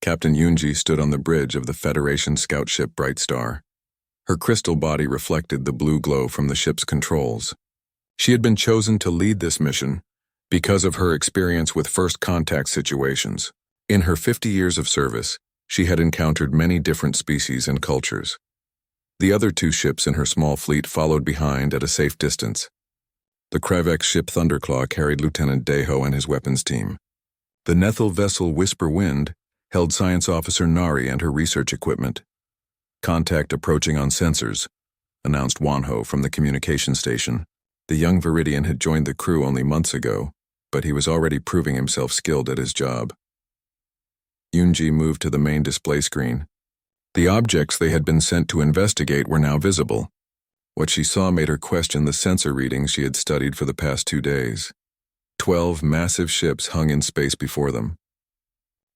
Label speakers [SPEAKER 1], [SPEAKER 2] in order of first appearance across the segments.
[SPEAKER 1] Captain Yunji stood on the bridge of the Federation scout ship Bright Star. Her crystal body reflected the blue glow from the ship's controls. She had been chosen to lead this mission because of her experience with first contact situations. In her 50 years of service, she had encountered many different species and cultures. The other two ships in her small fleet followed behind at a safe distance. The Krivek ship Thunderclaw carried Lieutenant Deho and his weapons team. The Nethel vessel Whisper Wind held Science Officer Nari and her research equipment. "Contact approaching on sensors," announced Wanho from the communication station. The young Viridian had joined the crew only months ago, but he was already proving himself skilled at his job. Yunji moved to the main display screen. The objects they had been sent to investigate were now visible. What she saw made her question the sensor readings she had studied for the past 2 days. 12 massive ships hung in space before them.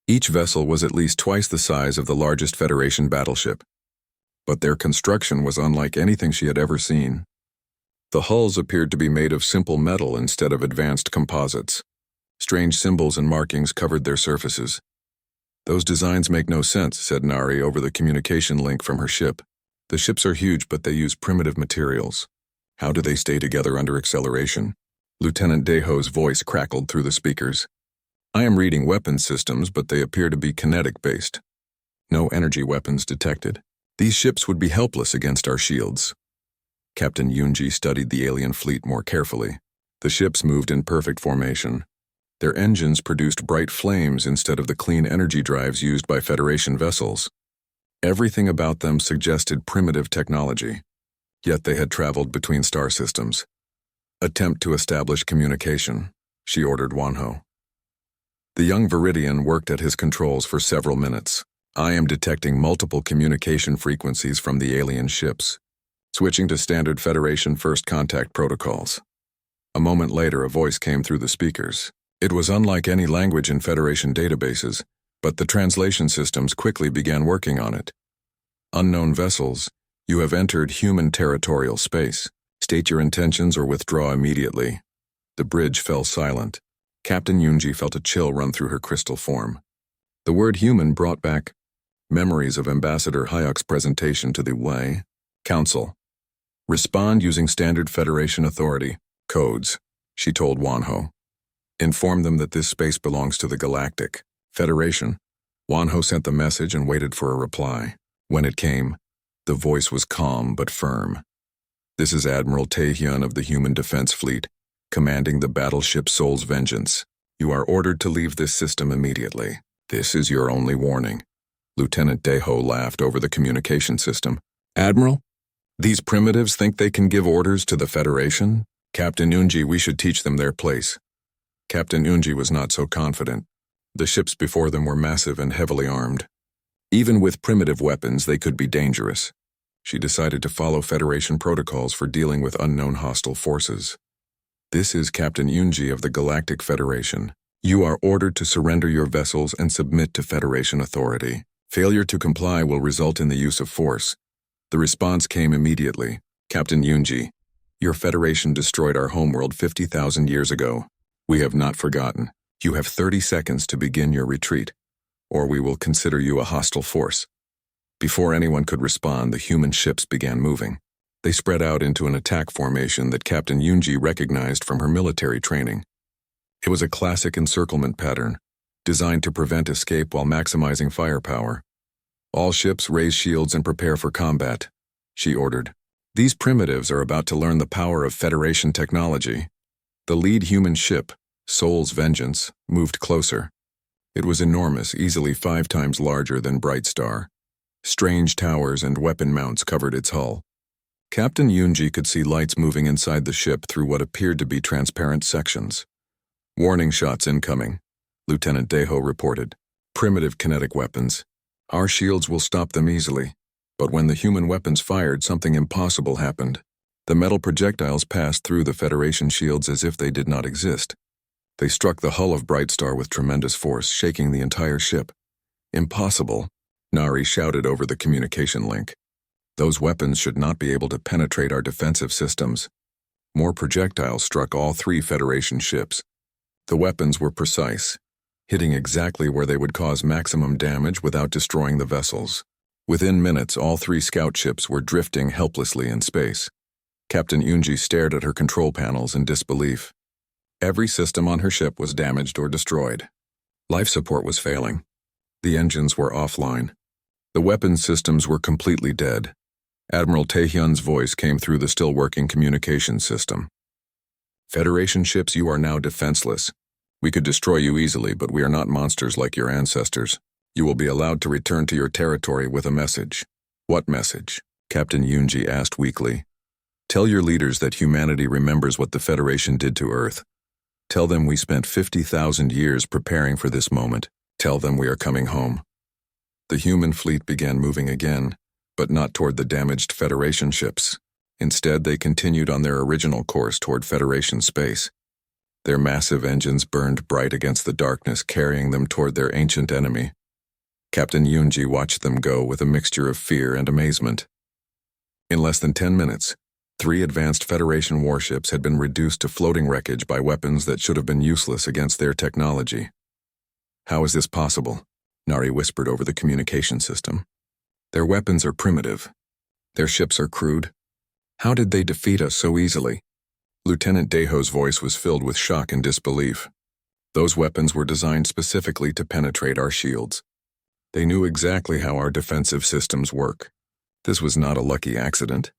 [SPEAKER 1] Each vessel was at least twice the size of the largest Federation battleship, but their construction was unlike anything she had ever seen. The hulls appeared to be made of simple metal instead of advanced composites. Strange symbols and markings covered their surfaces. "Those designs make no sense," said Nari over the communication link from her ship. "The ships are huge, but they use primitive materials. How do they stay together under acceleration?" Lieutenant Deho's voice crackled through the speakers. "I am reading weapons systems, but they appear to be kinetic-based. No energy weapons detected. These ships would be helpless against our shields." Captain Yunji studied the alien fleet more carefully. The ships moved in perfect formation. Their engines produced bright flames instead of the clean energy drives used by Federation vessels. Everything about them suggested primitive technology, yet they had traveled between star systems. "Attempt to establish communication," she ordered Wanho. The young Viridian worked at his controls for several minutes. "I am detecting multiple communication frequencies from the alien ships. Switching to standard Federation first contact protocols." A moment later, a voice came through the speakers. It was unlike any language in Federation databases, but the translation systems quickly began working on it. "Unknown vessels, you have entered human territorial space. State your intentions or withdraw immediately." The bridge fell silent. Captain Yunji felt a chill run through her crystal form. The word human brought back memories of Ambassador Hayek's presentation to the HFY Council. "Respond using standard Federation authority codes," she told Wanho. "Inform them that this space belongs to the Galactic Federation." Wanho sent the message and waited for a reply. When it came, the voice was calm but firm. "This is Admiral Taehyun of the Human Defense Fleet, commanding the battleship Soul's Vengeance. You are ordered to leave this system immediately. This is your only warning." Lieutenant Deho laughed over the communication system. "Admiral? These primitives think they can give orders to the Federation? Captain Yunji, we should teach them their place." Captain Yunji was not so confident. The ships before them were massive and heavily armed. Even with primitive weapons, they could be dangerous. She decided to follow Federation protocols for dealing with unknown hostile forces. "This is Captain Yunji of the Galactic Federation. You are ordered to surrender your vessels and submit to Federation authority. Failure to comply will result in the use of force." The response came immediately. "Captain Yunji, your Federation destroyed our homeworld 50,000 years ago. We have not forgotten. You have 30 seconds to begin your retreat, or we will consider you a hostile force." Before anyone could respond, the human ships began moving. They spread out into an attack formation that Captain Yunji recognized from her military training. It was a classic encirclement pattern, designed to prevent escape while maximizing firepower. "All ships raise shields and prepare for combat," she ordered. "These primitives are about to learn the power of Federation technology." The lead human ship, Soul's Vengeance, moved closer. It was enormous, easily 5 times larger than Bright Star. Strange towers and weapon mounts covered its hull. Captain Yunji could see lights moving inside the ship through what appeared to be transparent sections. "Warning shots incoming," Lieutenant Deho reported. "Primitive kinetic weapons. Our shields will stop them easily." But when the human weapons fired, something impossible happened. The metal projectiles passed through the Federation shields as if they did not exist. They struck the hull of Bright Star with tremendous force, shaking the entire ship. "Impossible," Nari shouted over the communication link. "Those weapons should not be able to penetrate our defensive systems." More projectiles struck all 3 Federation ships. The weapons were precise. hitting exactly where they would cause maximum damage without destroying the vessels. Within minutes, all 3 scout ships were drifting helplessly in space. Captain Yunji stared at her control panels in disbelief. Every system on her ship was damaged or destroyed. Life support was failing. The engines were offline. The weapons systems were completely dead. Admiral Taehyun's voice came through the still-working communication system. "Federation ships, you are now defenseless. We could destroy you easily, but we are not monsters like your ancestors. You will be allowed to return to your territory with a message." "What message?" Captain Yunji asked weakly. "Tell your leaders that humanity remembers what the Federation did to Earth. Tell them we spent 50,000 years preparing for this moment. Tell them we are coming home." The human fleet began moving again, but not toward the damaged Federation ships. Instead, they continued on their original course toward Federation space. Their massive engines burned bright against the darkness, carrying them toward their ancient enemy. Captain Yunji watched them go with a mixture of fear and amazement. In less than 10 minutes, 3 advanced Federation warships had been reduced to floating wreckage by weapons that should have been useless against their technology. "How is this possible?" Nari whispered over the communication system. "Their weapons are primitive. Their ships are crude. How did they defeat us so easily?" Lieutenant Daeho's voice was filled with shock and disbelief. "Those weapons were designed specifically to penetrate our shields. They knew exactly how our defensive systems work. This was not a lucky accident."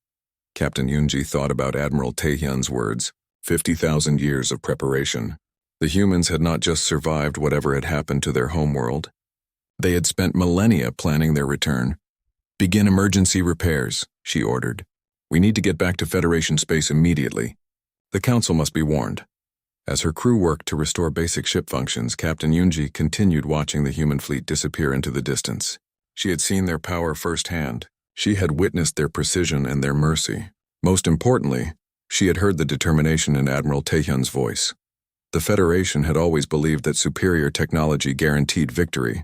[SPEAKER 1] Captain Yunji thought about Admiral Taehyun's words, 50,000 years of preparation. The humans had not just survived whatever had happened to their homeworld. They had spent millennia planning their return. "Begin emergency repairs," she ordered. "We need to get back to Federation space immediately. The Council must be warned." As her crew worked to restore basic ship functions, Captain Yunji continued watching the human fleet disappear into the distance. She had seen their power firsthand. She had witnessed their precision and their mercy. Most importantly, she had heard the determination in Admiral Taehyun's voice. The Federation had always believed that superior technology guaranteed victory.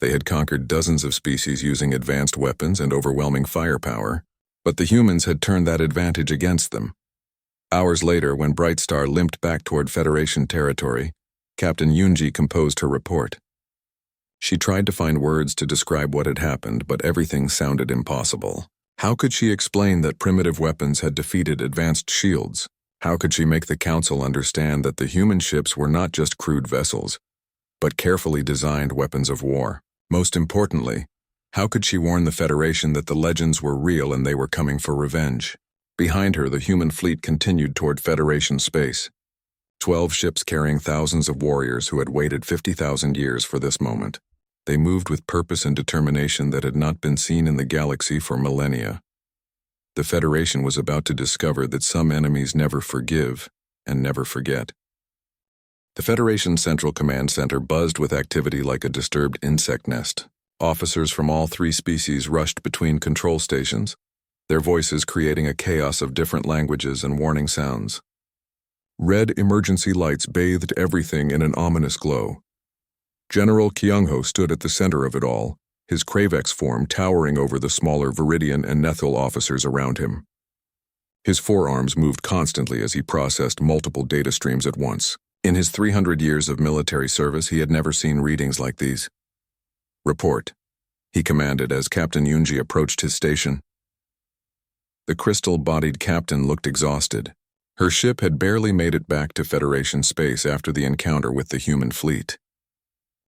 [SPEAKER 1] They had conquered dozens of species using advanced weapons and overwhelming firepower, but the humans had turned that advantage against them. Hours later, when Brightstar limped back toward Federation territory, Captain Yunji composed her report. She tried to find words to describe what had happened, but everything sounded impossible. How could she explain that primitive weapons had defeated advanced shields? How could she make the Council understand that the human ships were not just crude vessels, but carefully designed weapons of war? Most importantly, how could she warn the Federation that the legends were real and they were coming for revenge? Behind her, the human fleet continued toward Federation space. 12 ships carrying thousands of warriors who had waited 50,000 years for this moment. They moved with purpose and determination that had not been seen in the galaxy for millennia. The Federation was about to discover that some enemies never forgive and never forget. The Federation's Central Command Center buzzed with activity like a disturbed insect nest. Officers from all 3 species rushed between control stations, their voices creating a chaos of different languages and warning sounds. Red emergency lights bathed everything in an ominous glow. General Kyungho stood at the center of it all, his Kravex form towering over the smaller Viridian and Nethil officers around him. His forearms moved constantly as he processed multiple data streams at once. In his 300 years of military service, he had never seen readings like these. "Report," he commanded as Captain Yunji approached his station. The crystal-bodied captain looked exhausted. Her ship had barely made it back to Federation space after the encounter with the human fleet.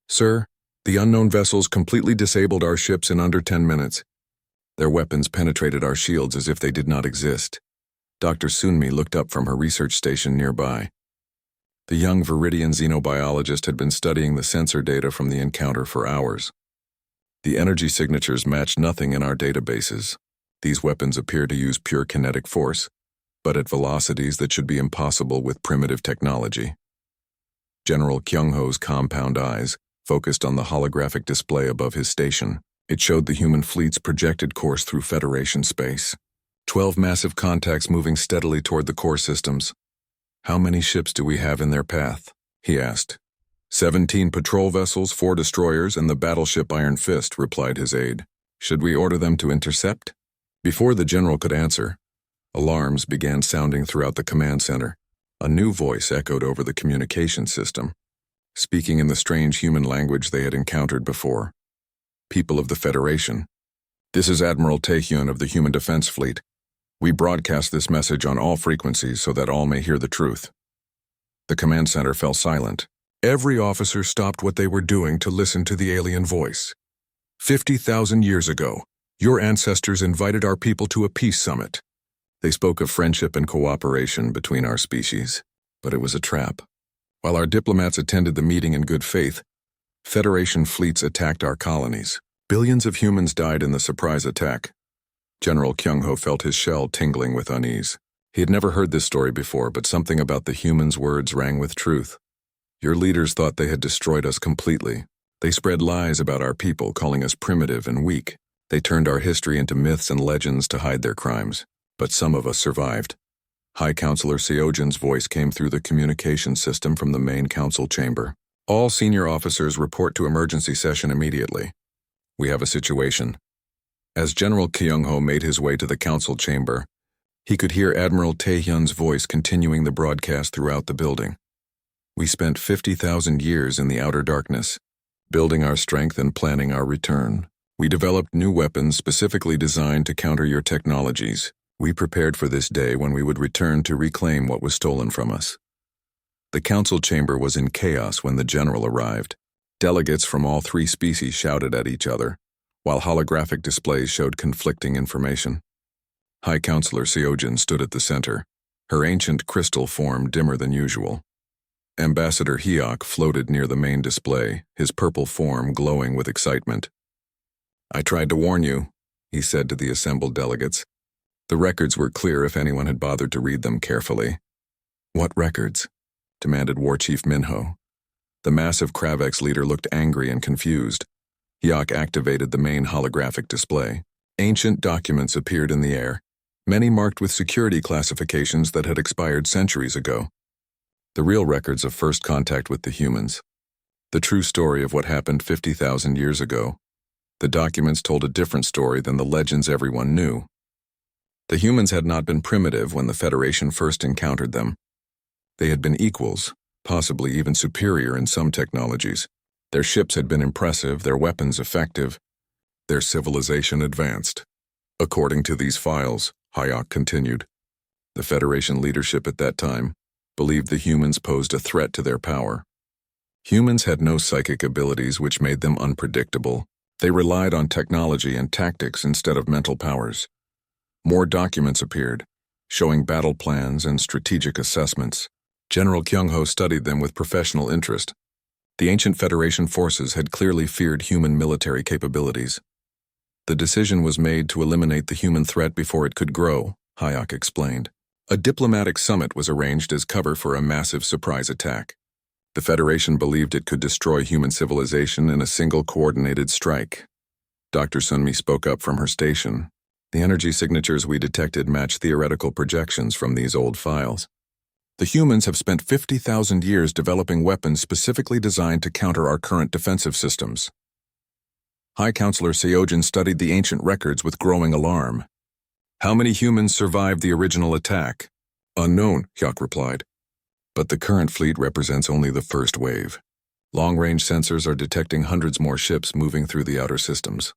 [SPEAKER 1] "Sir, the unknown vessels completely disabled our ships in under 10 minutes. Their weapons penetrated our shields as if they did not exist." Dr. Sunmi looked up from her research station nearby. The young Viridian xenobiologist had been studying the sensor data from the encounter for hours. "The energy signatures match nothing in our databases. These weapons appear to use pure kinetic force, but at velocities that should be impossible with primitive technology." General Kyungho's compound eyes focused on the holographic display above his station. It showed the human fleet's projected course through Federation space. 12 massive contacts moving steadily toward the core systems. "How many ships do we have in their path?" he asked. 17 patrol vessels, 4 destroyers, and the battleship Iron Fist, replied his aide. "Should we order them to intercept?" Before the general could answer, alarms began sounding throughout the command center. A new voice echoed over the communication system. speaking in the strange human language they had encountered before. People of the Federation. This is Admiral Taehyun of the Human Defense Fleet. We broadcast this message on all frequencies so that all may hear the truth. The command center fell silent. Every officer stopped what they were doing to listen to the alien voice. 50,000 years ago, your ancestors invited our people to a peace summit. They spoke of friendship and cooperation between our species, but it was a trap. While our diplomats attended the meeting in good faith, Federation fleets attacked our colonies. Billions of humans died in the surprise attack. General Kyung-ho felt his shell tingling with unease. He had never heard this story before, but something about the humans' words rang with truth. Your leaders thought they had destroyed us completely. They spread lies about our people, calling us primitive and weak. They turned our history into myths and legends to hide their crimes. But some of us survived. High Counselor Seojin's voice came through the communication system from the main council chamber. All senior officers report to emergency session immediately. We have a situation. As General Kyung-ho made his way to the council chamber, he could hear Admiral Taehyun's voice continuing the broadcast throughout the building. We spent 50,000 years in the outer darkness, building our strength and planning our return. We developed new weapons specifically designed to counter your technologies. We prepared for this day when we would return to reclaim what was stolen from us. The council chamber was in chaos when the general arrived. Delegates from all three species shouted at each other, while holographic displays showed conflicting information. High Counselor Seojin stood at the center, her ancient crystal form dimmer than usual. Ambassador Hyok floated near the main display, his purple form glowing with excitement. I tried to warn you, he said to the assembled delegates. The records were clear if anyone had bothered to read them carefully. What records? Demanded War Chief Minho. The massive Kravex leader looked angry and confused. Hyok activated the main holographic display. Ancient documents appeared in the air, many marked with security classifications that had expired centuries ago. The real records of first contact with the humans. The true story of what happened 50,000 years ago. The documents told a different story than the legends everyone knew. The humans had not been primitive when the Federation first encountered them. They had been equals, possibly even superior in some technologies. Their ships had been impressive, their weapons effective, their civilization advanced. According to these files, Hyok continued, the Federation leadership at that time believed the humans posed a threat to their power. Humans had no psychic abilities which made them unpredictable. They relied on technology and tactics instead of mental powers. More documents appeared, showing battle plans and strategic assessments. General Kyung-ho studied them with professional interest. The ancient Federation forces had clearly feared human military capabilities. The decision was made to eliminate the human threat before it could grow, Hyok explained. A diplomatic summit was arranged as cover for a massive surprise attack. The Federation believed it could destroy human civilization in a single coordinated strike. Dr. Sunmi spoke up from her station. The energy signatures we detected match theoretical projections from these old files. The humans have spent 50,000 years developing weapons specifically designed to counter our current defensive systems. High Counselor Seojin studied the ancient records with growing alarm. How many humans survived the original attack? Unknown, Hyok replied. But the current fleet represents only the first wave. Long-range sensors are detecting hundreds more ships moving through the outer systems.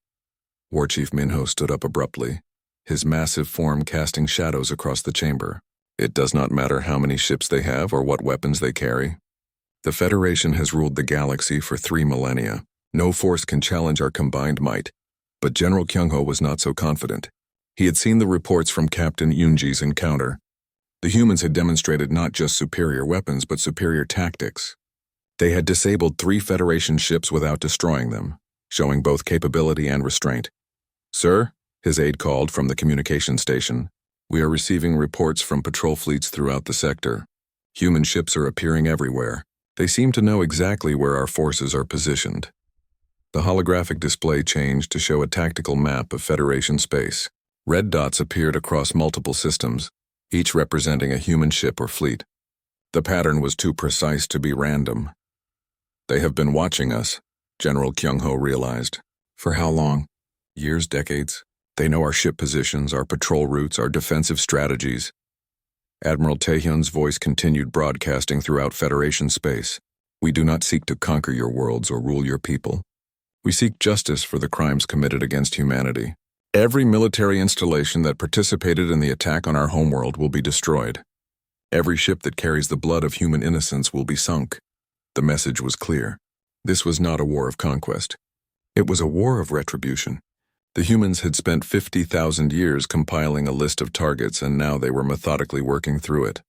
[SPEAKER 1] War Chief Minho stood up abruptly, his massive form casting shadows across the chamber. It does not matter how many ships they have or what weapons they carry. The Federation has ruled the galaxy for 3 millennia. No force can challenge our combined might. But General Kyung-ho was not so confident. He had seen the reports from Captain Yoonji's encounter. The humans had demonstrated not just superior weapons but superior tactics. They had disabled 3 Federation ships without destroying them, showing both capability and restraint. Sir, his aide called from the communication station. We are receiving reports from patrol fleets throughout the sector. Human ships are appearing everywhere. They seem to know exactly where our forces are positioned. The holographic display changed to show a tactical map of Federation space. Red dots appeared across multiple systems, each representing a human ship or fleet. The pattern was too precise to be random. They have been watching us, General Kyung-ho realized. For how long? Years, decades? They know our ship positions, our patrol routes, our defensive strategies. Admiral Taehyun's voice continued broadcasting throughout Federation space. We do not seek to conquer your worlds or rule your people. We seek justice for the crimes committed against humanity. Every military installation that participated in the attack on our homeworld will be destroyed. Every ship that carries the blood of human innocence will be sunk. The message was clear. This was not a war of conquest. It was a war of retribution. The humans had spent 50,000 years compiling a list of targets, and now they were methodically working through it.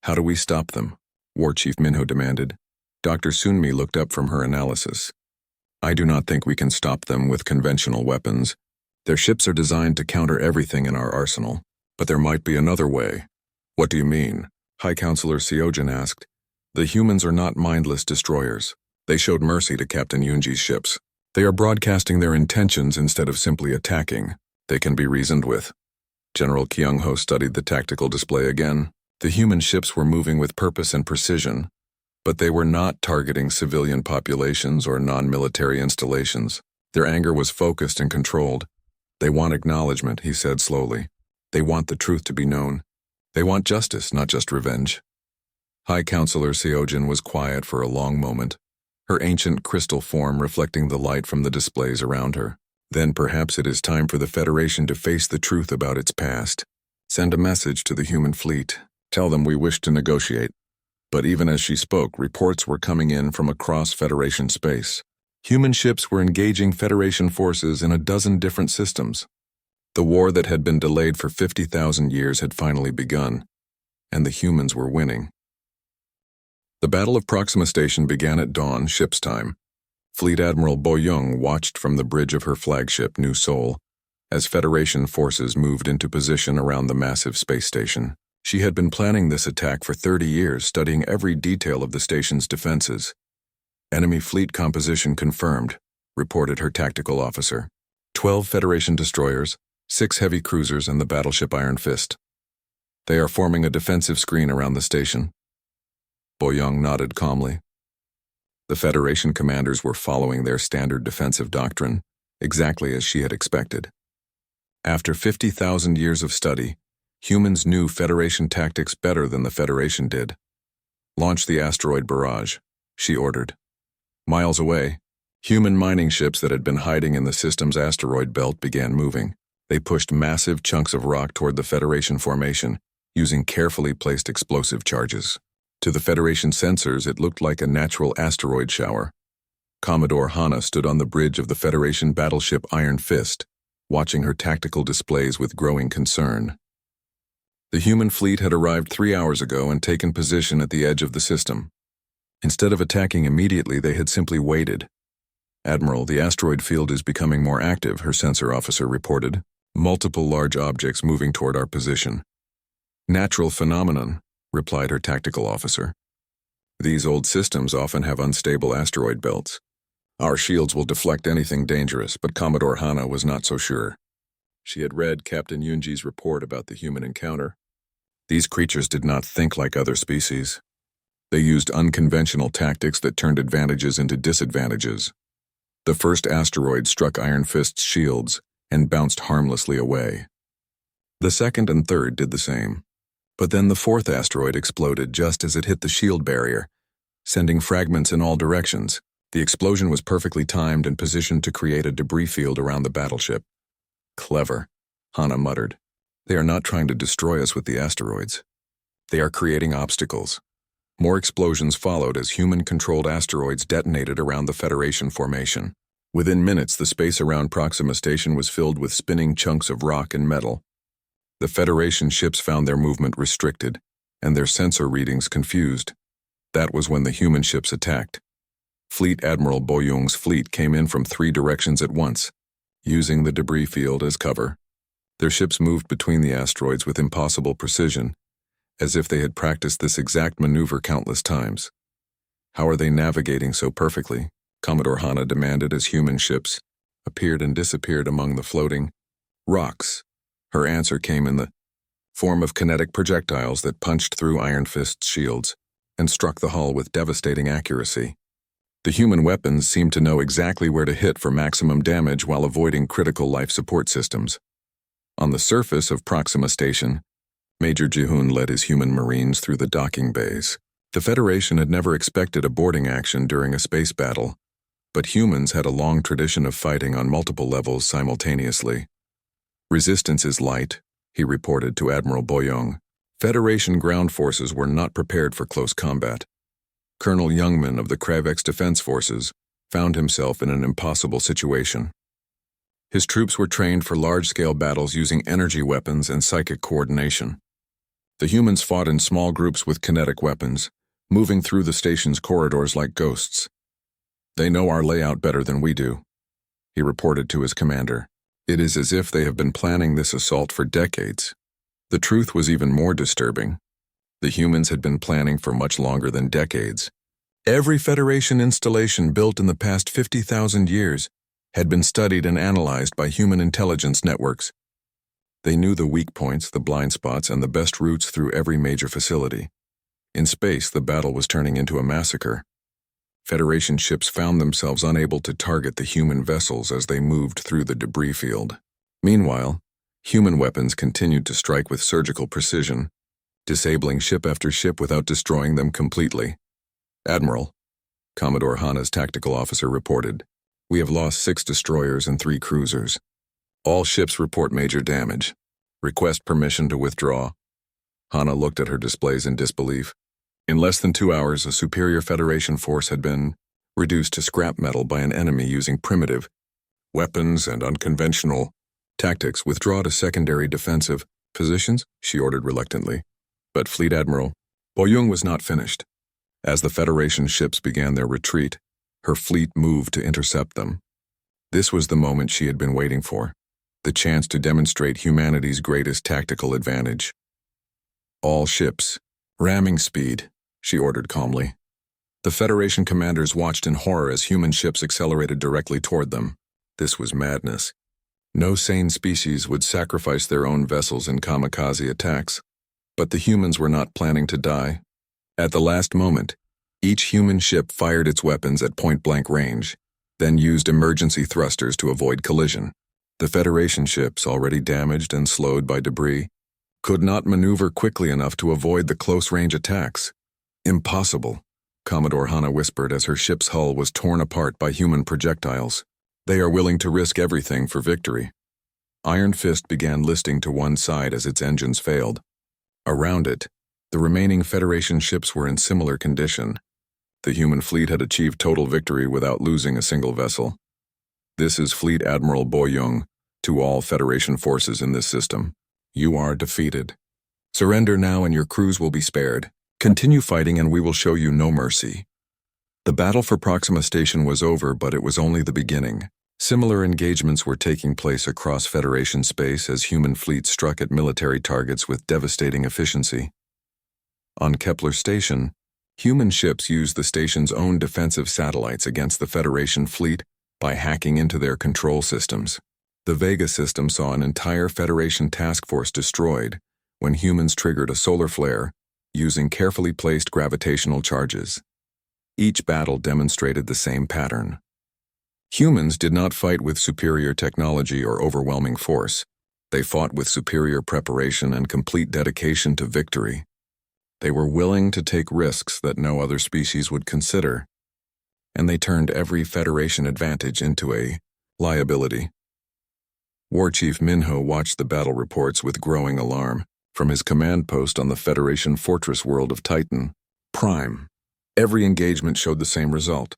[SPEAKER 1] How do we stop them? War Chief Minho demanded. Dr. Sunmi looked up from her analysis. I do not think we can stop them with conventional weapons. Their ships are designed to counter everything in our arsenal. But there might be another way. What do you mean? High Counselor Seojin asked. The humans are not mindless destroyers. They showed mercy to Captain Yunji's ships. They are broadcasting their intentions instead of simply attacking. They can be reasoned with. General Kyung-ho studied the tactical display again. The human ships were moving with purpose and precision, but they were not targeting civilian populations or non-military installations. Their anger was focused and controlled. They want acknowledgement, he said slowly. They want the truth to be known. They want justice, not just revenge. High Counselor Seojin was quiet for a long moment, her ancient crystal form reflecting the light from the displays around her. Then perhaps it is time for the Federation to face the truth about its past. Send a message to the human fleet. Tell them we wish to negotiate. But even as she spoke, reports were coming in from across Federation space. Human ships were engaging Federation forces in a dozen different systems. The war that had been delayed for 50,000 years had finally begun, and the humans were winning. The Battle of Proxima Station began at dawn, ship's time. Fleet Admiral Bo Young watched from the bridge of her flagship, New Seoul, as Federation forces moved into position around the massive space station. She had been planning this attack for 30 years, studying every detail of the station's defenses. Enemy fleet composition confirmed, reported her tactical officer. 12 Federation destroyers, 6 heavy cruisers, and the battleship Iron Fist. They are forming a defensive screen around the station. Bo Young nodded calmly. The Federation commanders were following their standard defensive doctrine, exactly as she had expected. After 50,000 years of study, humans knew Federation tactics better than the Federation did. Launch the asteroid barrage, she ordered. Miles away, human mining ships that had been hiding in the system's asteroid belt began moving. They pushed massive chunks of rock toward the Federation formation, using carefully placed explosive charges. To the Federation sensors, it looked like a natural asteroid shower. Commodore Hana stood on the bridge of the Federation battleship Iron Fist, watching her tactical displays with growing concern. The human fleet had arrived 3 hours ago and taken position at the edge of the system. Instead of attacking immediately, they had simply waited. Admiral, the asteroid field is becoming more active, her sensor officer reported. Multiple large objects moving toward our position. Natural phenomenon, replied her tactical officer. These old systems often have unstable asteroid belts. Our shields will deflect anything dangerous, but Commodore Hana was not so sure. She had read Captain Yunji's report about the human encounter. These creatures did not think like other species. They used unconventional tactics that turned advantages into disadvantages. The first asteroid struck Iron Fist's shields and bounced harmlessly away. The second and third did the same. But then the fourth asteroid exploded just as it hit the shield barrier, sending fragments in all directions. The explosion was perfectly timed and positioned to create a debris field around the battleship. Clever, Hana muttered. They are not trying to destroy us with the asteroids. They are creating obstacles. More explosions followed as human-controlled asteroids detonated around the Federation formation. Within minutes, the space around Proxima Station was filled with spinning chunks of rock and metal. The Federation ships found their movement restricted, and their sensor readings confused. That was when the human ships attacked. Fleet Admiral Bo Young's fleet came in from 3 directions at once, using the debris field as cover. Their ships moved between the asteroids with impossible precision, as if they had practiced this exact maneuver countless times. How are they navigating so perfectly? Commodore Hana demanded as human ships appeared and disappeared among the floating rocks. Her answer came in the form of kinetic projectiles that punched through Iron Fist's shields and struck the hull with devastating accuracy. The human weapons seemed to know exactly where to hit for maximum damage while avoiding critical life support systems. On the surface of Proxima Station, Major Ji-hoon led his human marines through the docking bays. The Federation had never expected a boarding action during a space battle, but humans had a long tradition of fighting on multiple levels simultaneously. "Resistance is light," he reported to Admiral Boyong. Federation ground forces were not prepared for close combat. Colonel Youngman of the Kravex Defense Forces found himself in an impossible situation. His troops were trained for large-scale battles using energy weapons and psychic coordination. The humans fought in small groups with kinetic weapons, moving through the station's corridors like ghosts. "They know our layout better than we do," he reported to his commander. "It is as if they have been planning this assault for decades." The truth was even more disturbing. The humans had been planning for much longer than decades. Every Federation installation built in the past 50,000 years had been studied and analyzed by human intelligence networks. They knew the weak points, the blind spots, and the best routes through every major facility. In space, the battle was turning into a massacre. Federation ships found themselves unable to target the human vessels as they moved through the debris field. Meanwhile, human weapons continued to strike with surgical precision, disabling ship after ship without destroying them completely. "Admiral," Commodore Hana's tactical officer reported, "we have lost 6 destroyers and 3 cruisers. All ships report major damage. Request permission to withdraw." Hana looked at her displays in disbelief. In less than 2 hours, a superior Federation force had been reduced to scrap metal by an enemy using primitive weapons and unconventional tactics. "Withdraw to secondary defensive positions," she ordered reluctantly. But Fleet Admiral Boyong was not finished. As the Federation ships began their retreat, her fleet moved to intercept them. This was the moment she had been waiting for, the chance to demonstrate humanity's greatest tactical advantage. "All ships, ramming speed," she ordered calmly. The Federation commanders watched in horror as human ships accelerated directly toward them. This was madness. No sane species would sacrifice their own vessels in kamikaze attacks, but the humans were not planning to die. At the last moment, each human ship fired its weapons at point-blank range, then used emergency thrusters to avoid collision. The Federation ships, already damaged and slowed by debris, could not maneuver quickly enough to avoid the close-range attacks. "Impossible," Commodore Hana whispered as her ship's hull was torn apart by human projectiles. "They are willing to risk everything for victory." Iron Fist began listing to one side as its engines failed. Around it, the remaining Federation ships were in similar condition. The human fleet had achieved total victory without losing a single vessel. "This is Fleet Admiral Boyong to all Federation forces in this system. You are defeated. Surrender now and your crews will be spared. Continue fighting and we will show you no mercy." The battle for Proxima Station was over, but it was only the beginning. Similar engagements were taking place across Federation space as human fleets struck at military targets with devastating efficiency. On Kepler Station, human ships used the station's own defensive satellites against the Federation fleet by hacking into their control systems. The Vega system saw an entire Federation task force destroyed when humans triggered a solar flare using carefully placed gravitational charges. Each battle demonstrated the same pattern. Humans did not fight with superior technology or overwhelming force. They fought with superior preparation and complete dedication to victory. They were willing to take risks that no other species would consider, and they turned every Federation advantage into a liability. War Chief Minho watched the battle reports with growing alarm from his command post on the Federation fortress world of Titan, Prime. Every engagement showed the same result: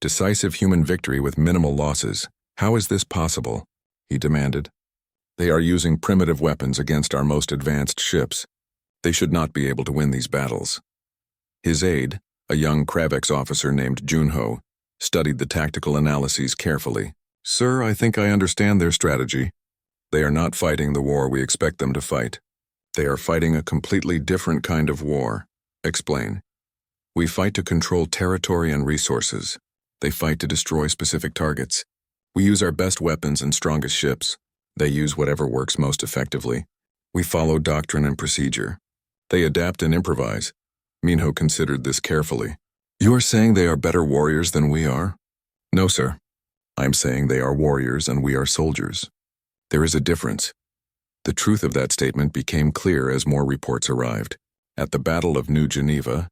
[SPEAKER 1] decisive human victory with minimal losses. "How is this possible?" he demanded. "They are using primitive weapons against our most advanced ships. They should not be able to win these battles." His aide, a young Kravex officer named Junho, studied the tactical analyses carefully. "Sir, I think I understand their strategy. They are not fighting the war we expect them to fight. They are fighting a completely different kind of war." Explain. "We fight to control territory and resources. They fight to destroy specific targets. We use our best weapons and strongest ships. They use whatever works most effectively. We follow doctrine and procedure. They adapt and improvise." Minho considered this carefully. "You are saying they are better warriors than we are?" "No, sir. I'm saying they are warriors and we are soldiers. There is a difference." The truth of that statement became clear as more reports arrived. At the Battle of New Geneva,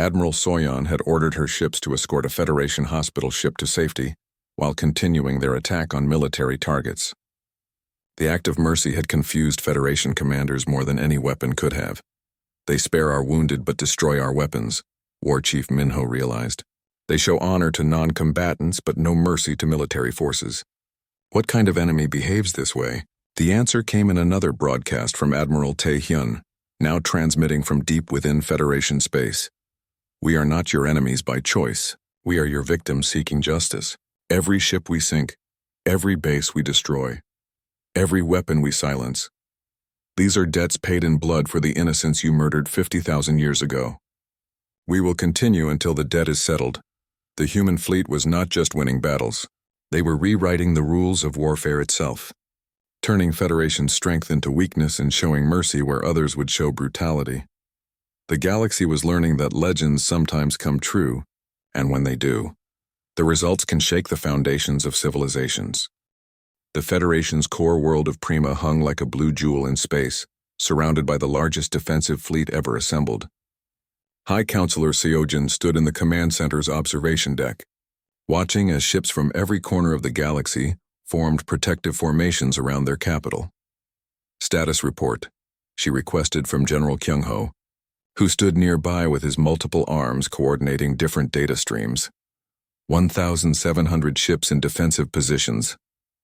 [SPEAKER 1] Admiral Soyon had ordered her ships to escort a Federation hospital ship to safety, while continuing their attack on military targets. The act of mercy had confused Federation commanders more than any weapon could have. They spare our wounded but destroy our weapons, War Chief Minho realized. They show honor to non-combatants but no mercy to military forces. What kind of enemy behaves this way? The answer came in another broadcast from Admiral Tae-hyun, now transmitting from deep within Federation space. We are not your enemies by choice. We are your victims seeking justice. Every ship we sink, every base we destroy, every weapon we silence. These are debts paid in blood for the innocents you murdered 50,000 years ago. We will continue until the debt is settled. The human fleet was not just winning battles. They were rewriting the rules of warfare itself, turning Federation strength into weakness and showing mercy where others would show brutality. The galaxy was learning that legends sometimes come true, and when they do, the results can shake the foundations of civilizations. The Federation's core world of Prima hung like a blue jewel in space, surrounded by the largest defensive fleet ever assembled. High Counselor Seojin stood in the command center's observation deck, watching as ships from every corner of the galaxy formed protective formations around their capital. Status report, she requested from General Kyung-ho, who stood nearby with his multiple arms coordinating different data streams. 1,700 ships in defensive positions,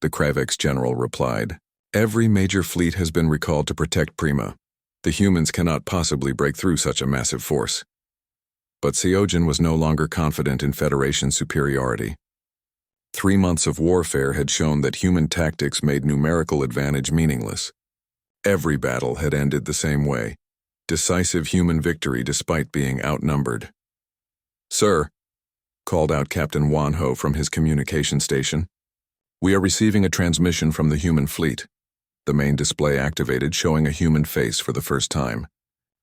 [SPEAKER 1] the Kravex general replied. Every major fleet has been recalled to protect Prima. The humans cannot possibly break through such a massive force. But Seojin was no longer confident in Federation superiority. 3 months of warfare had shown that human tactics made numerical advantage meaningless. Every battle had ended the same way. Decisive human victory despite being outnumbered. "Sir," called out Captain Wan-ho from his communication station, "we are receiving a transmission from the human fleet." The main display activated, showing a human face for the first time.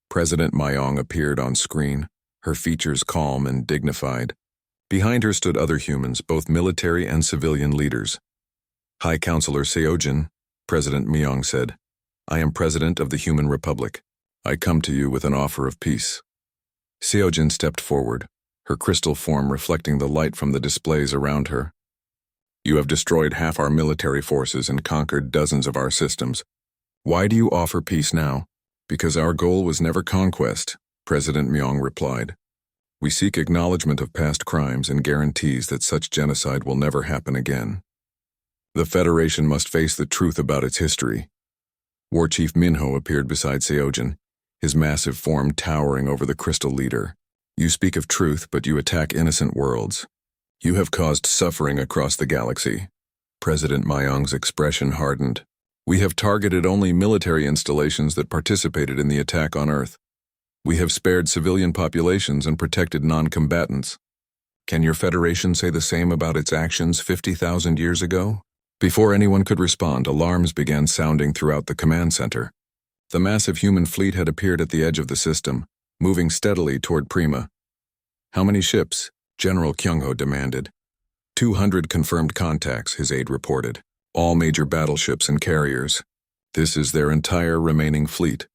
[SPEAKER 1] President Myong appeared on screen, her features calm and dignified. Behind her stood other humans, both military and civilian leaders. "High Counselor Seojin," President Myong said, "I am President of the Human Republic. I come to you with an offer of peace." Seojin stepped forward, her crystal form reflecting the light from the displays around her. "You have destroyed half our military forces and conquered dozens of our systems. Why do you offer peace now?" "Because our goal was never conquest," President Myong replied. "We seek acknowledgement of past crimes and guarantees that such genocide will never happen again. The Federation must face the truth about its history." War Chief Minho appeared beside Seojin, his massive form towering over the crystal leader. "You speak of truth, but you attack innocent worlds. You have caused suffering across the galaxy." President Myong's expression hardened. "We have targeted only military installations that participated in the attack on Earth. We have spared civilian populations and protected non-combatants. Can your Federation say the same about its actions 50,000 years ago?" Before anyone could respond, alarms began sounding throughout the command center. The massive human fleet had appeared at the edge of the system, moving steadily toward Prima. "How many ships?" General Kyung-ho demanded. 200 confirmed contacts, his aide reported. "All major battleships and carriers. This is their entire remaining fleet."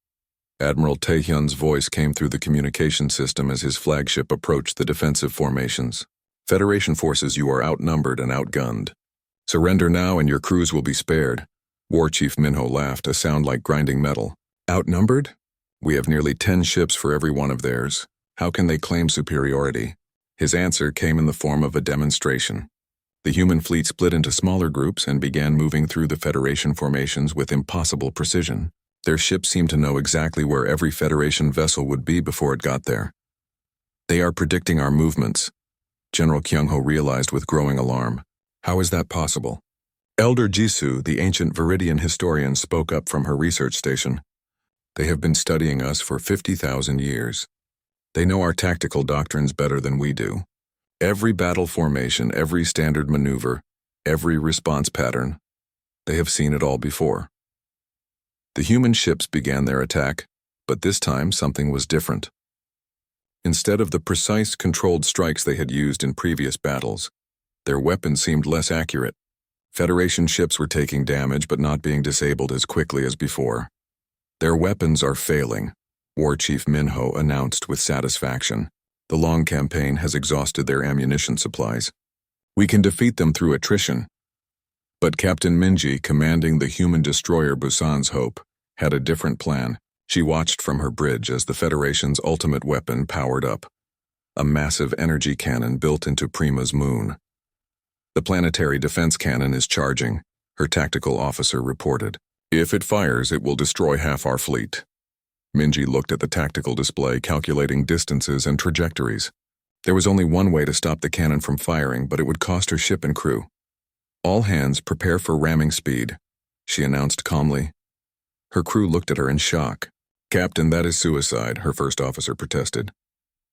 [SPEAKER 1] Admiral Tae-hyun's voice came through the communication system as his flagship approached the defensive formations. "Federation forces, you are outnumbered and outgunned. Surrender now and your crews will be spared." War Chief Minho laughed, a sound like grinding metal. "Outnumbered? We have nearly 10 ships for every one of theirs. How can they claim superiority?" His answer came in the form of a demonstration. The human fleet split into smaller groups and began moving through the Federation formations with impossible precision. Their ships seemed to know exactly where every Federation vessel would be before it got there. "They are predicting our movements," General Kyung-ho realized with growing alarm. "How is that possible?" Elder Jisoo, the ancient Viridian historian, spoke up from her research station. "They have been studying us for 50,000 years. They know our tactical doctrines better than we do. Every battle formation, every standard maneuver, every response pattern. They have seen it all before." The human ships began their attack, but this time something was different. Instead of the precise, controlled strikes they had used in previous battles, their weapons seemed less accurate. Federation ships were taking damage but not being disabled as quickly as before. "Their weapons are failing," War Chief Minho announced with satisfaction. The long campaign has exhausted their ammunition supplies. We can defeat them through attrition. But Captain Minji, commanding the human destroyer Busan's Hope, had a different plan. She watched from her bridge as the Federation's ultimate weapon powered up. A massive energy cannon built into Prima's moon. The planetary defense cannon is charging, her tactical officer reported. If it fires, it will destroy half our fleet. Minji looked at the tactical display, calculating distances and trajectories. There was only one way to stop the cannon from firing, but it would cost her ship and crew. All hands prepare for ramming speed, she announced calmly. Her crew looked at her in shock. Captain, that is suicide, her first officer protested.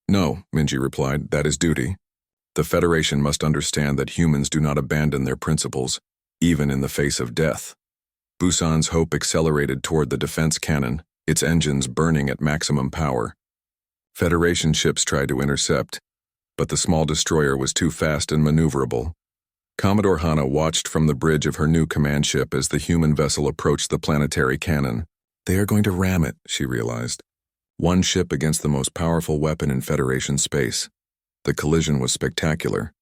[SPEAKER 1] No, Minji replied, that is duty. The Federation must understand that humans do not abandon their principles, even in the face of death. Busan's Hope accelerated toward the defense cannon, its engines burning at maximum power. Federation ships tried to intercept, but the small destroyer was too fast and maneuverable. Commodore Hana watched from the bridge of her new command ship as the human vessel approached the planetary cannon. They are going to ram it, she realized. One ship against the most powerful weapon in Federation space. The collision was spectacular.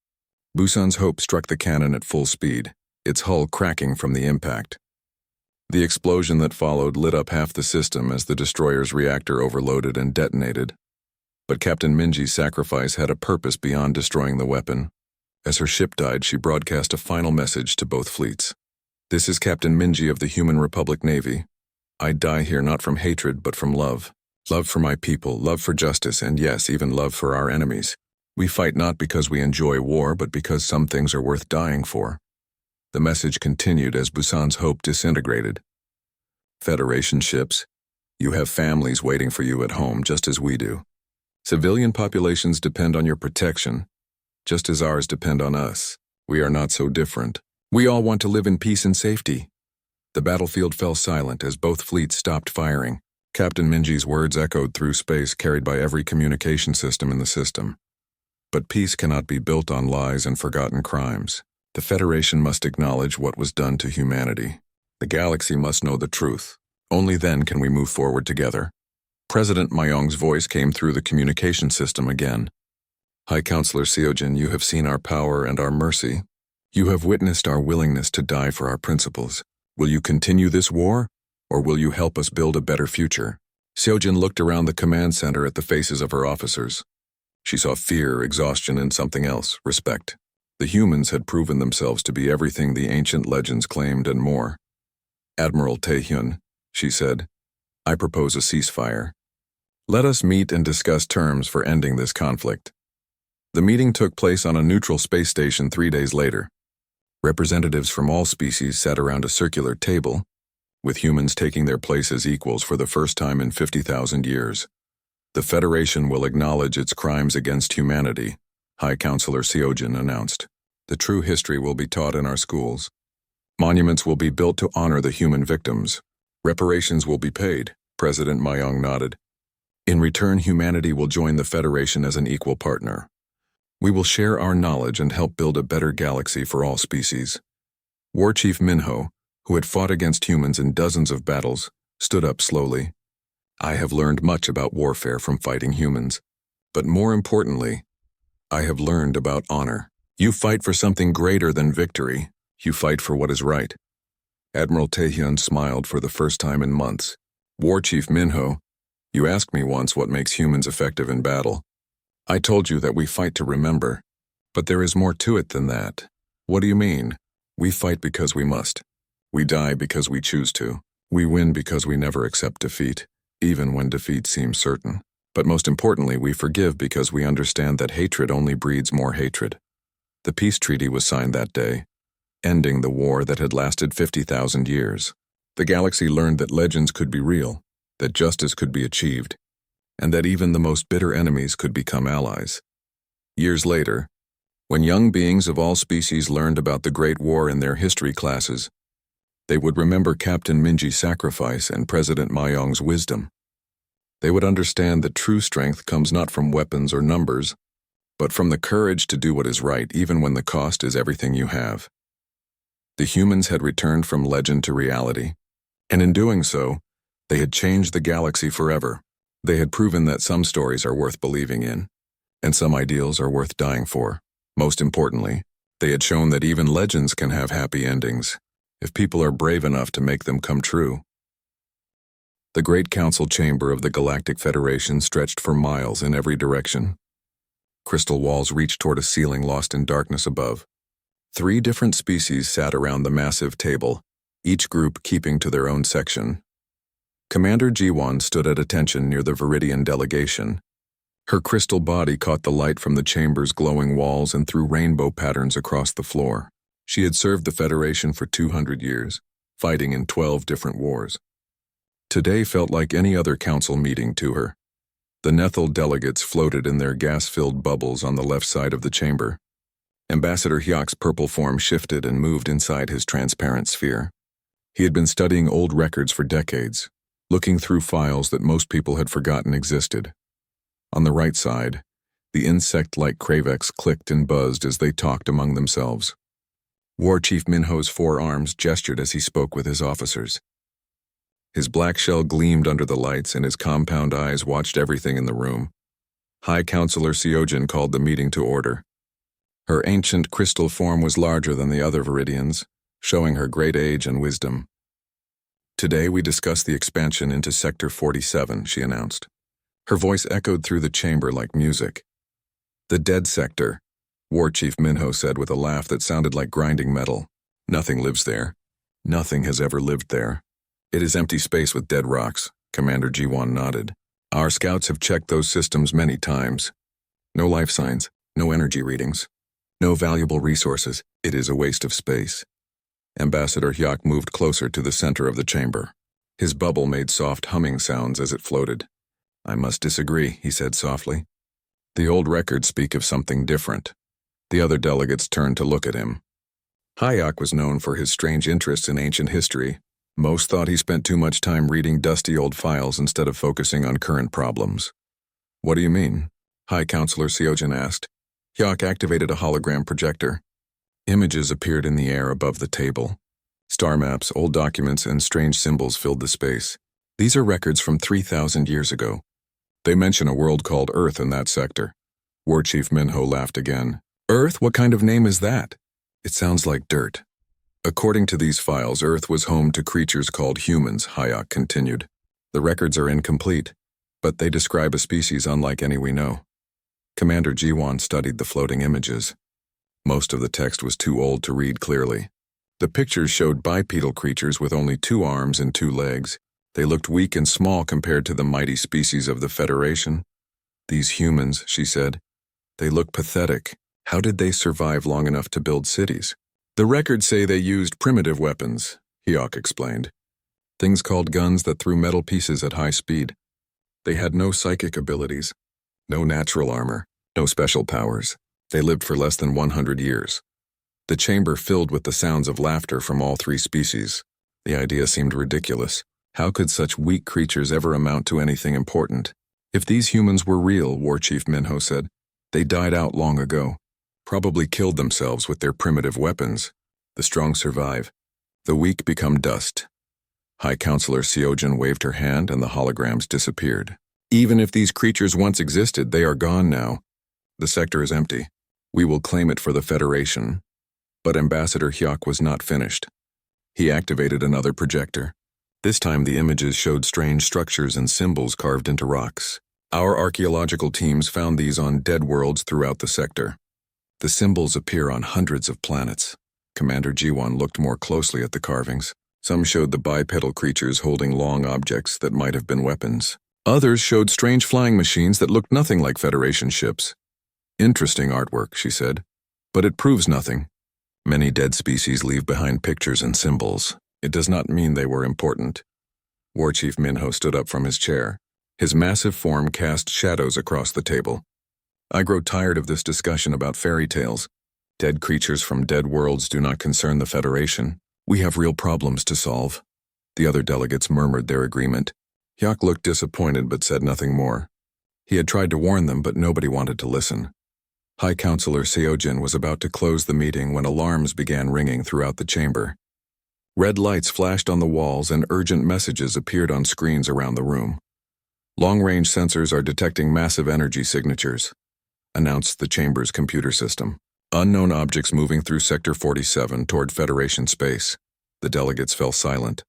[SPEAKER 1] Busan's Hope struck the cannon at full speed, its hull cracking from the impact. The explosion that followed lit up half the system as the destroyer's reactor overloaded and detonated. But Captain Minji's sacrifice had a purpose beyond destroying the weapon. As her ship died, she broadcast a final message to both fleets. This is Captain Minji of the Human Republic Navy. I die here not from hatred, but from love. Love for my people, love for justice, and yes, even love for our enemies. We fight not because we enjoy war, but because some things are worth dying for. The message continued as Busan's Hope disintegrated. Federation ships, you have families waiting for you at home just as we do. Civilian populations depend on your protection, just as ours depend on us. We are not so different. We all want to live in peace and safety. The battlefield fell silent as both fleets stopped firing. Captain Minji's words echoed through space, carried by every communication system in the system. But peace cannot be built on lies and forgotten crimes. The Federation must acknowledge what was done to humanity. The galaxy must know the truth. Only then can we move forward together. President Mayong's voice came through the communication system again. High Counselor Seojin, you have seen our power and our mercy. You have witnessed our willingness to die for our principles. Will you continue this war, or will you help us build a better future? Seojin looked around the command center at the faces of her officers. She saw fear, exhaustion, and something else, respect. The humans had proven themselves to be everything the ancient legends claimed and more. Admiral Taehyun, she said, I propose a ceasefire. Let us meet and discuss terms for ending this conflict. The meeting took place on a neutral space station 3 days later. Representatives from all species sat around a circular table, with humans taking their place as equals for the first time in 50,000 years. The Federation will acknowledge its crimes against humanity, High Counselor Seojin announced. The true history will be taught in our schools. Monuments will be built to honor the human victims. Reparations will be paid, President Mayong nodded. In return, humanity will join the Federation as an equal partner. We will share our knowledge and help build a better galaxy for all species. War Chief Minho, who had fought against humans in dozens of battles, stood up slowly. I have learned much about warfare from fighting humans, but more importantly, I have learned about honor. You fight for something greater than victory. You fight for what is right. Admiral Taehyun smiled for the first time in months. War Chief Minho, you asked me once what makes humans effective in battle. I told you that we fight to remember, but there is more to it than that. What do you mean? We fight because we must. We die because we choose to. We win because we never accept defeat, even when defeat seems certain. But most importantly, we forgive because we understand that hatred only breeds more hatred. The peace treaty was signed that day, ending the war that had lasted 50,000 years. The galaxy learned that legends could be real, that justice could be achieved, and that even the most bitter enemies could become allies. Years later, when young beings of all species learned about the Great War in their history classes, they would remember Captain Minji's sacrifice and President Mayong's wisdom. They would understand that true strength comes not from weapons or numbers, but from the courage to do what is right even when the cost is everything you have. The humans had returned from legend to reality, and in doing so, they had changed the galaxy forever. They had proven that some stories are worth believing in, and some ideals are worth dying for. Most importantly, they had shown that even legends can have happy endings, if people are brave enough to make them come true. The Great Council Chamber of the Galactic Federation stretched for miles in every direction. Crystal walls reached toward a ceiling lost in darkness above. 3 different species sat around the massive table, each group keeping to their own section. Commander G1 stood at attention near the Viridian delegation. Her crystal body caught the light from the chamber's glowing walls and threw rainbow patterns across the floor. She had served the Federation for 200 years, fighting in 12 different wars. Today felt like any other council meeting to her. The Nethel delegates floated in their gas-filled bubbles on the left side of the chamber. Ambassador Hyok's purple form shifted and moved inside his transparent sphere. He had been studying old records for decades, looking through files that most people had forgotten existed. On the right side, the insect-like Kravex clicked and buzzed as they talked among themselves. War Chief Minho's 4 arms gestured as he spoke with his officers. His black shell gleamed under the lights and his compound eyes watched everything in the room. High Counselor Seojin called the meeting to order. Her ancient crystal form was larger than the other Viridians, showing her great age and wisdom. Today we discuss the expansion into Sector 47, she announced. Her voice echoed through the chamber like music. The dead sector, War Chief Minho said with a laugh that sounded like grinding metal. Nothing lives there. Nothing has ever lived there. It is empty space with dead rocks, Commander G1 nodded. Our scouts have checked those systems many times. No life signs, no energy readings, no valuable resources. It is a waste of space. Ambassador Hyok moved closer to the center of the chamber. His bubble made soft humming sounds as it floated. I must disagree, he said softly. The old records speak of something different. The other delegates turned to look at him. Hyok was known for his strange interests in ancient history. Most thought he spent too much time reading dusty old files instead of focusing on current problems. What do you mean? High Counselor Seojin asked. Hyok activated a hologram projector. Images appeared in the air above the table. Star maps, old documents, and strange symbols filled the space. These are records from 3,000 years ago. They mention a world called Earth in that sector. War Chief Minho laughed again. Earth? What kind of name is that? It sounds like dirt. According to these files, Earth was home to creatures called humans, Hyok continued. The records are incomplete, but they describe a species unlike any we know. Commander G1 studied the floating images. Most of the text was too old to read clearly. The pictures showed bipedal creatures with only 2 arms and 2 legs. They looked weak and small compared to the mighty species of the Federation. These humans, she said, they look pathetic. How did they survive long enough to build cities? The records say they used primitive weapons, Hyok explained. Things called guns that threw metal pieces at high speed. They had no psychic abilities, no natural armor, no special powers. They lived for less than 100 years. The chamber filled with the sounds of laughter from all 3 species. The idea seemed ridiculous. How could such weak creatures ever amount to anything important? If these humans were real, War Chief Minho said, they died out long ago. Probably killed themselves with their primitive weapons. The strong survive. The weak become dust. High Counselor Seojin waved her hand and the holograms disappeared. Even if these creatures once existed, they are gone now. The sector is empty. We will claim it for the Federation. But Ambassador Hyok was not finished. He activated another projector. This time the images showed strange structures and symbols carved into rocks. Our archaeological teams found these on dead worlds throughout the sector. The symbols appear on hundreds of planets. Commander G1 looked more closely at the carvings. Some showed the bipedal creatures holding long objects that might have been weapons. Others showed strange flying machines that looked nothing like Federation ships. Interesting artwork, she said, but it proves nothing. Many dead species leave behind pictures and symbols. It does not mean they were important. War Chief Minho stood up from his chair. His massive form cast shadows across the table. I grow tired of this discussion about fairy tales. Dead creatures from dead worlds do not concern the Federation. We have real problems to solve. The other delegates murmured their agreement. Hyok looked disappointed but said nothing more. He had tried to warn them, but nobody wanted to listen. High Counselor Seojin was about to close the meeting when alarms began ringing throughout the chamber. Red lights flashed on the walls and urgent messages appeared on screens around the room. Long-range sensors are detecting massive energy signatures. announced the chamber's computer system. Unknown objects moving through Sector 47 toward Federation space. The delegates fell silent.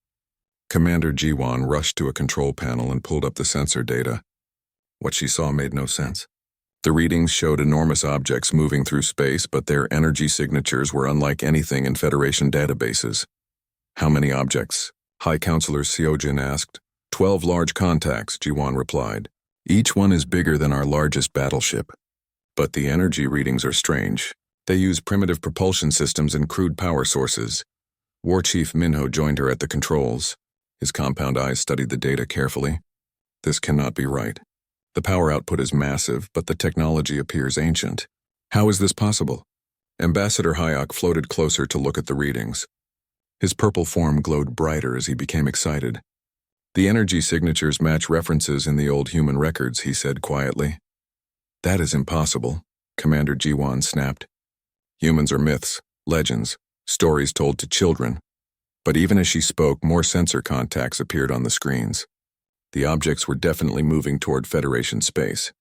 [SPEAKER 1] Commander Jiwan rushed to a control panel and pulled up the sensor data. What she saw made no sense. The readings showed enormous objects moving through space, but their energy signatures were unlike anything in Federation databases. How many objects? High Counselor Seojin asked. 12 large contacts, Jiwan replied. Each one is bigger than our largest battleship. But the energy readings are strange. They use primitive propulsion systems and crude power sources. War Chief Minho joined her at the controls. His compound eyes studied the data carefully. This cannot be right. The power output is massive, but the technology appears ancient. How is this possible? Ambassador Hayek floated closer to look at the readings. His purple form glowed brighter as he became excited. The energy signatures match references in the old human records, he said quietly. That is impossible, Commander Jiwan snapped. Humans are myths, legends, stories told to children. But even as she spoke, more sensor contacts appeared on the screens. The objects were definitely moving toward Federation space.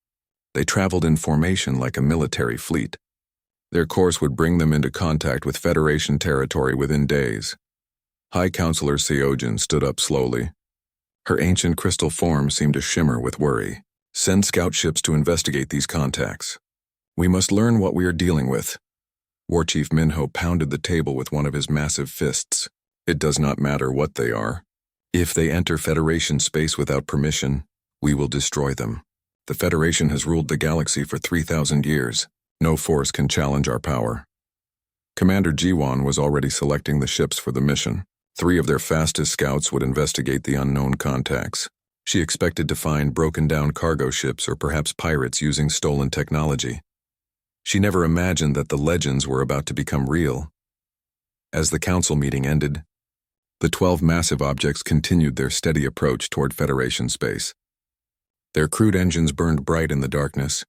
[SPEAKER 1] They traveled in formation like a military fleet. Their course would bring them into contact with Federation territory within days. High Counselor Seojin stood up slowly. Her ancient crystal form seemed to shimmer with worry. Send scout ships to investigate these contacts. We must learn what we are dealing with. War Chief Minho pounded the table with one of his massive fists. It does not matter what they are. If they enter Federation space without permission, we will destroy them. The Federation has ruled the galaxy for 3,000 years. No force can challenge our power. Commander Jiwan was already selecting the ships for the mission. 3 of their fastest scouts would investigate the unknown contacts. She expected to find broken-down cargo ships or perhaps pirates using stolen technology. She never imagined that the legends were about to become real. As the council meeting ended, the 12 massive objects continued their steady approach toward Federation space. Their crude engines burned bright in the darkness,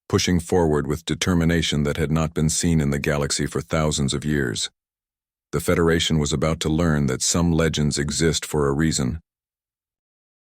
[SPEAKER 1] pushing forward with determination that had not been seen in the galaxy for thousands of years. The Federation was about to learn that some legends exist for a reason,